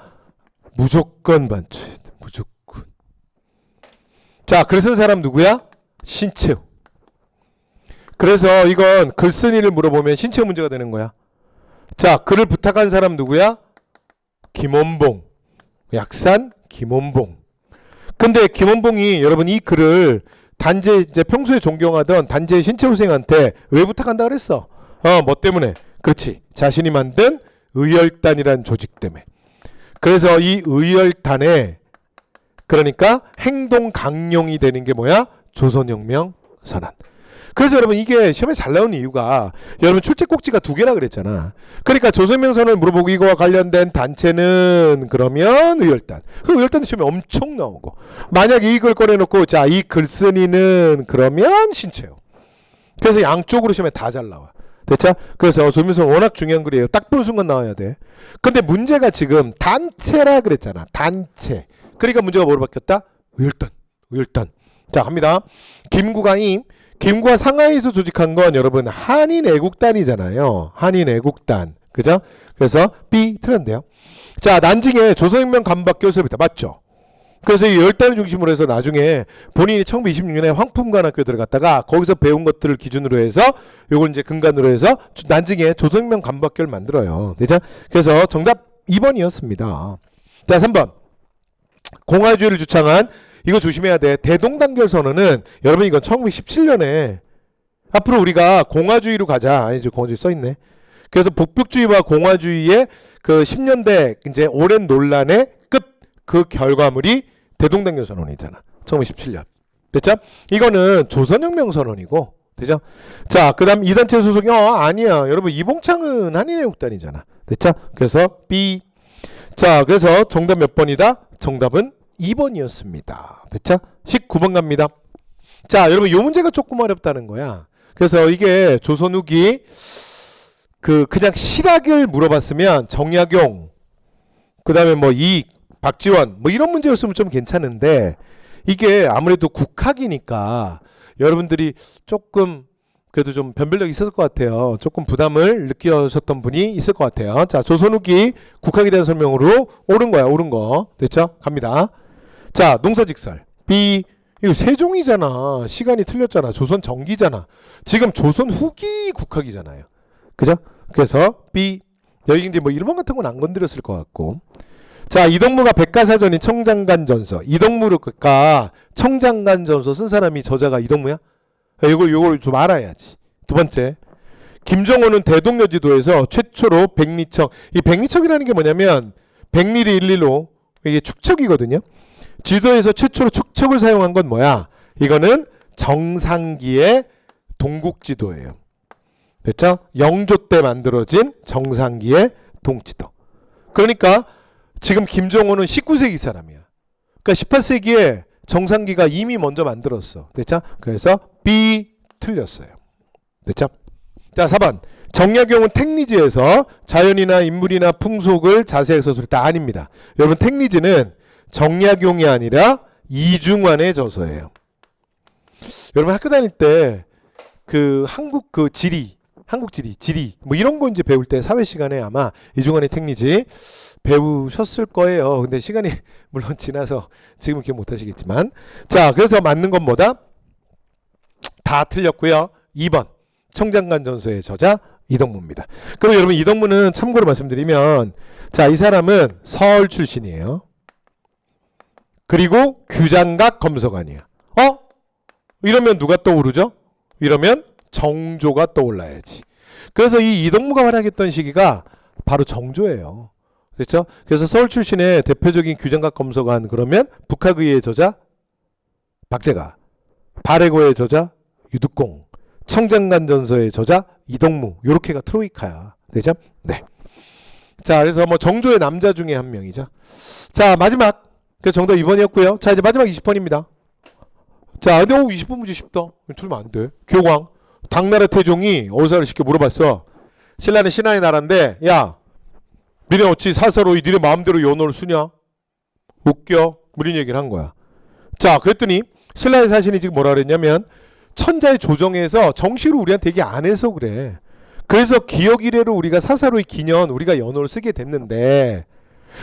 무조건 반추. 무조건. 자, 글 쓴 사람 누구야? 신채호. 그래서 이건 글쓴이를 물어보면 신체 문제가 되는 거야. 자, 글을 부탁한 사람 누구야? 김원봉. 약산 김원봉. 근데 김원봉이 여러분 이 글을 단재 이제 평소에 존경하던 단재 신채호생한테 왜 부탁한다 그랬어? 뭐 때문에? 그렇지. 자신이 만든 의열단이라는 조직 때문에. 그래서 이 의열단에 그러니까 행동 강령이 되는 게 뭐야? 조선혁명 선언. 그래서 여러분 이게 시험에 잘 나오는 이유가 여러분 출제 꼭지가 2개라 그랬잖아. 그러니까 조선혁명 선언을 물어보고 이거와 관련된 단체는 그러면 의열단. 그 의열단 시험에 엄청 나오고 만약에 이걸 꺼내놓고 자, 이 글쓴이는 그러면 신채호. 그래서 양쪽으로 시험에 다 잘 나와. 됐죠? 그래서 조선혁명 선언 워낙 중요한 글이에요. 딱 보는 순간 나와야 돼. 근데 문제가 지금 단체라 그랬잖아. 단체. 그러니까 문제가 뭐로 바뀌었다? 의열단. 의열단. 자, 갑니다. 김구가 상하이에서 조직한 건 여러분 한인애국단이잖아요. 한인애국단. 그죠? 그래서 B 틀렸는데요. 자, 난징에 조선혁명 감박교 수업이다. 맞죠? 그래서 이 열단을 중심으로 해서 나중에 본인이 1926년에 황풍관학교 들어갔다가 거기서 배운 것들을 기준으로 해서 요걸 이제 근간으로 해서 난징에 조선혁명 감박교를 만들어요. 되죠? 그래서 정답 2번이었습니다. 자, 3번. 공화주의를 주창한 이거 조심해야 돼. 대동단결 선언은 여러분 이건 1917년에 앞으로 우리가 공화주의로 가자. 아니죠. 공화주의 써있네. 그래서 북벽주의와 공화주의의 그 10년대 이제 오랜 논란의 끝 그 결과물이 대동단결 선언이잖아. 1917년. 됐죠? 이거는 조선혁명 선언이고. 되죠? 자, 그 다음 이단체 소속이 아니야. 여러분 이봉창은 한인애국단이잖아. 됐죠? 그래서 B. 자, 그래서 정답 몇 번이다? 정답은 2번이었습니다. 됐죠? 19번 갑니다. 자, 여러분 이 문제가 조금 어렵다는 거야. 그래서 이게 조선 후기 그냥 실학을 물어봤으면 정약용 그다음에 뭐 이익 박지원 뭐 이런 문제였으면 좀 괜찮은데 이게 아무래도 국학이니까 여러분들이 조금 그래도 좀 변별력이 있었을 것 같아요. 조금 부담을 느끼셨던 분이 있을 것 같아요. 자, 조선 후기 국학에 대한 설명으로 옳은 거야. 옳은 거. 됐죠? 갑니다. 자, 농사직설. B. 이거 세종이잖아. 시간이 틀렸잖아. 조선 전기잖아. 지금 조선 후기 국학이잖아요. 그죠? 그래서 B. 여기 이제 뭐 일본 같은 건 안 건드렸을 것 같고. 자, 이동무가 백과사전인 청장간전서. 이동무가 청장간전서 쓴 사람이 저자가 이동무야? 요걸 좀 알아야지. 두 번째. 김정호는 대동여지도에서 최초로 백리청. 이 백리청이라는 게 뭐냐면 백리를 115 이게 축척이거든요. 지도에서 최초로 축척을 사용한 건 뭐야? 이거는 정상기의 동국지도예요. 됐죠? 영조 때 만들어진 정상기의 동지도. 그러니까 지금 김정호는 19세기 사람이야. 그러니까 18세기에 정상기가 이미 먼저 만들었어. 됐죠? 그래서 B 틀렸어요. 됐죠? 자, 4번. 정약용은 택리지에서 자연이나 인물이나 풍속을 자세하게 서술했다. 아닙니다. 여러분 택리지는 정약용이 아니라 이중환의 저서예요. 여러분 학교 다닐 때 그 한국 그 지리 뭐 이런 거 이제 배울 때 사회 시간에 아마 이중환의 택리지 배우셨을 거예요. 근데 시간이 물론 지나서 지금 기억 못 하시겠지만. 자, 그래서 맞는 건 뭐다? 다 틀렸고요. 2번. 청장간전서의 저자 이동무입니다. 그리고 여러분 이동무는 참고로 말씀드리면 자, 이 사람은 서울 출신이에요. 그리고 규장각 검서관이야. 이러면 누가 떠오르죠? 이러면 정조가 떠올라야지. 그래서 이 이동무가 활약했던 시기가 바로 정조예요. 그렇죠? 그래서 서울 출신의 대표적인 규장각 검서관 그러면 북학의의 저자 박제가, 발해고의 저자 유득공, 청장간전서의 저자 이동무, 요렇게가 트로이카야. 되죠? 네. 자, 그래서 뭐 정조의 남자 중에 한 명이죠. 자, 마지막. 그 정답 2번이었고요. 자, 이제 마지막 20번입니다. 자, 근데 20번 문제 쉽다. 틀리면 안 돼. 교광. 당나라 태종이 어사를 쉽게 물어봤어. 신라는 신하의 나라인데, 야, 니네 어찌 사사로이 니네 마음대로 연호를 쓰냐? 웃겨. 이런 얘기를 한 거야. 자, 그랬더니 신라의 사신이 지금 뭐라 그랬냐면 천자의 조정에서 정시로 우리한테 얘기 안 해서 그래. 그래서 기억 이래로 우리가 사사로이 기년 우리가 연호를 쓰게 됐는데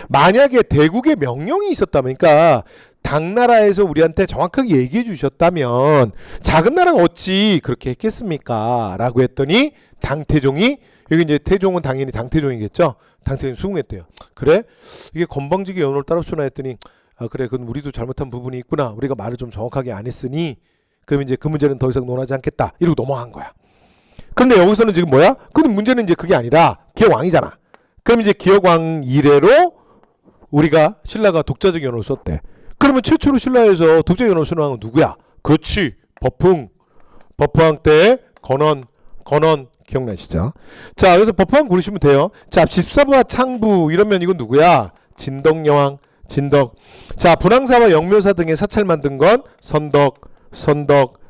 만약에 대국의 명령이 있었다면, 그러니까 당나라에서 우리한테 정확하게 얘기해 주셨다면 작은 나라가 어찌 그렇게 했겠습니까? 라고 했더니 당태종이, 여기 이제 태종은 당연히 당태종이겠죠. 당태종이 수긍했대요. 그래? 이게 건방지게 연호를 따랐구나 했더니 아 그래, 그건 우리도 잘못한 부분이 있구나. 우리가 말을 좀 정확하게 안 했으니 그럼 이제 그 문제는 더 이상 논하지 않겠다. 이러고 넘어간 거야. 그런데 여기서는 지금 뭐야? 근데 문제는 이제 그게 아니라 기역왕이잖아. 그럼 이제 기역왕 이래로 우리가 신라가 독자적 연호를 썼대. 그러면 최초로 신라에서 독자적 연호를 쓴 왕은 누구야? 그렇지, 버풍. 버프왕 때 건원 기억나시죠? 자, 그래서 버프왕 고르시면 돼요. 자, 집사부와 창부 이러면 이건 누구야? 진덕여왕, 진덕. 자, 분황사와 영묘사 등의 사찰 만든 건 선덕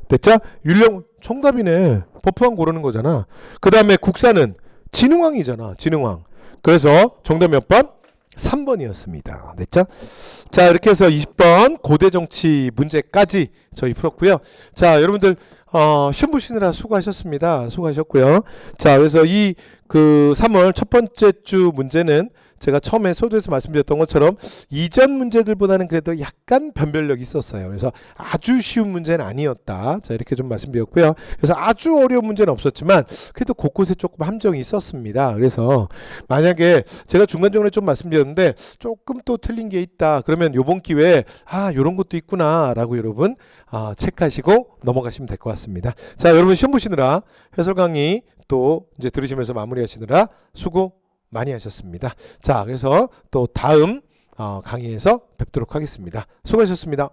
됐죠? 율령 정답이네. 버프왕 고르는 거잖아. 그 다음에 국사는 진흥왕이잖아. 진흥왕. 그래서 정답 몇 번? 3번이었습니다. 됐죠? 자, 이렇게 해서 20번 고대 정치 문제까지 저희 풀었고요. 자, 여러분들 시험 보시느라 수고하셨습니다. 수고하셨고요. 자, 그래서 이 3월 첫 번째 주 문제는 제가 처음에 소도에서 말씀드렸던 것처럼 이전 문제들보다는 그래도 약간 변별력이 있었어요. 그래서 아주 쉬운 문제는 아니었다. 자, 이렇게 좀 말씀드렸고요. 그래서 아주 어려운 문제는 없었지만 그래도 곳곳에 조금 함정이 있었습니다. 그래서 만약에 제가 중간중간에 좀 말씀드렸는데 조금 또 틀린 게 있다. 그러면 요번 기회에 요런 것도 있구나 라고 여러분 체크하시고 넘어가시면 될 것 같습니다. 자, 여러분 시험 보시느라 해설 강의 또 이제 들으시면서 마무리하시느라 수고 많이 하셨습니다. 자, 그래서 또 다음 강의에서 뵙도록 하겠습니다. 수고하셨습니다.